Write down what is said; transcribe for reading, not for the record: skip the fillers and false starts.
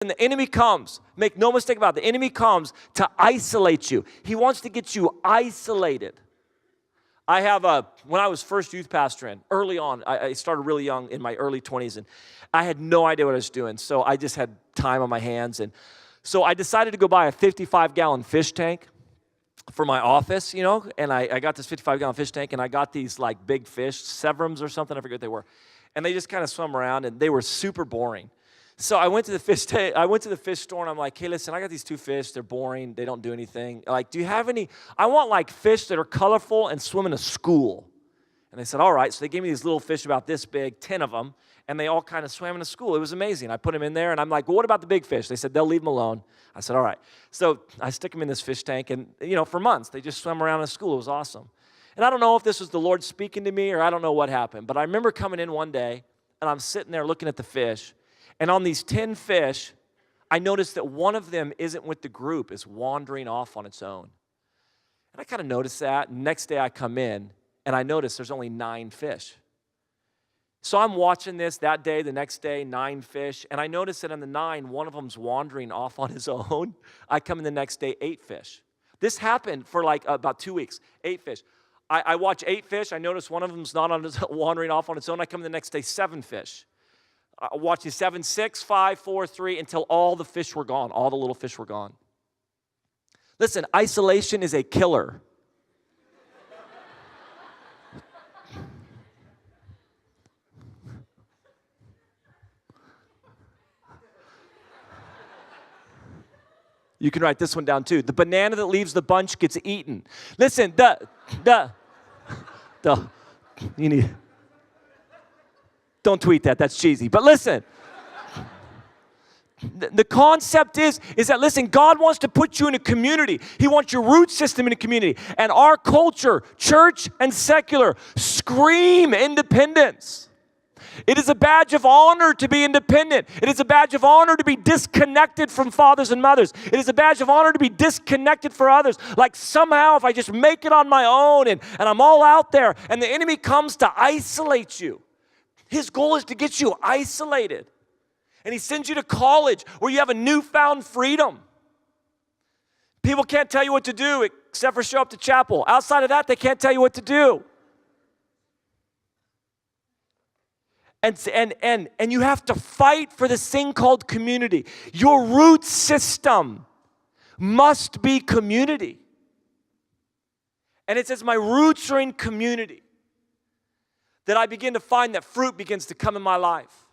And the enemy comes, make no mistake about it, the enemy comes to isolate you. He wants to get you isolated. When I was first youth pastoring, early on, I started really young in my early 20s, and I had no idea what I was doing, so I just had time on my hands, and so I decided to go buy a 55-gallon fish tank for my office, and I got this 55-gallon fish tank, and I got these like big fish, Severums or something, I forget what they were, and they just kind of swam around, and they were super boring. So I went to the fish store, and I'm like, hey, listen, I got these 2 fish. They're boring. They don't do anything. Like, do you have any? I want, like, fish that are colorful and swim in a school. And they said, all right. So they gave me these little fish about this big, 10 of them, and they all kind of swam in a school. It was amazing. I put them in there, and I'm like, well, what about the big fish? They said, they'll leave them alone. I said, all right. So I stick them in this fish tank, and, for months, they just swam around in a school. It was awesome. And I don't know if this was the Lord speaking to me, or I don't know what happened, but I remember coming in one day, and I'm sitting there looking at the fish. And on these 10 fish, I noticed that one of them isn't with the group, is wandering off on its own. And I kind of noticed that. Next day I come in, and I notice there's only 9 fish. So I'm watching this that day, the next day, 9 fish. And I notice that in the 9, one of them's wandering off on his own. I come in the next day, 8 fish. This happened for like about 2 weeks, 8 fish. I watch 8 fish. I notice one of them's not wandering off on its own. I come in the next day, 7 fish. Watching 7, 6, 5, 4, 3, until all the fish were gone. All the little fish were gone. Listen, isolation is a killer. You can write this one down too. The banana that leaves the bunch gets eaten. Listen, you need... Don't tweet that. That's cheesy. But listen, the concept is that, listen, God wants to put you in a community. He wants your root system in a community. And our culture, church and secular, scream independence. It is a badge of honor to be independent. It is a badge of honor to be disconnected from fathers and mothers. It is a badge of honor to be disconnected for others. Like somehow if I just make it on my own and I'm all out there, and the enemy comes to isolate you. His goal is to get you isolated. And he sends you to college where you have a newfound freedom. People can't tell you what to do except for show up to chapel. Outside of that, they can't tell you what to do. And you have to fight for this thing called community. Your root system must be community. And it says, my roots are in community. That I begin to find that fruit begins to come in my life.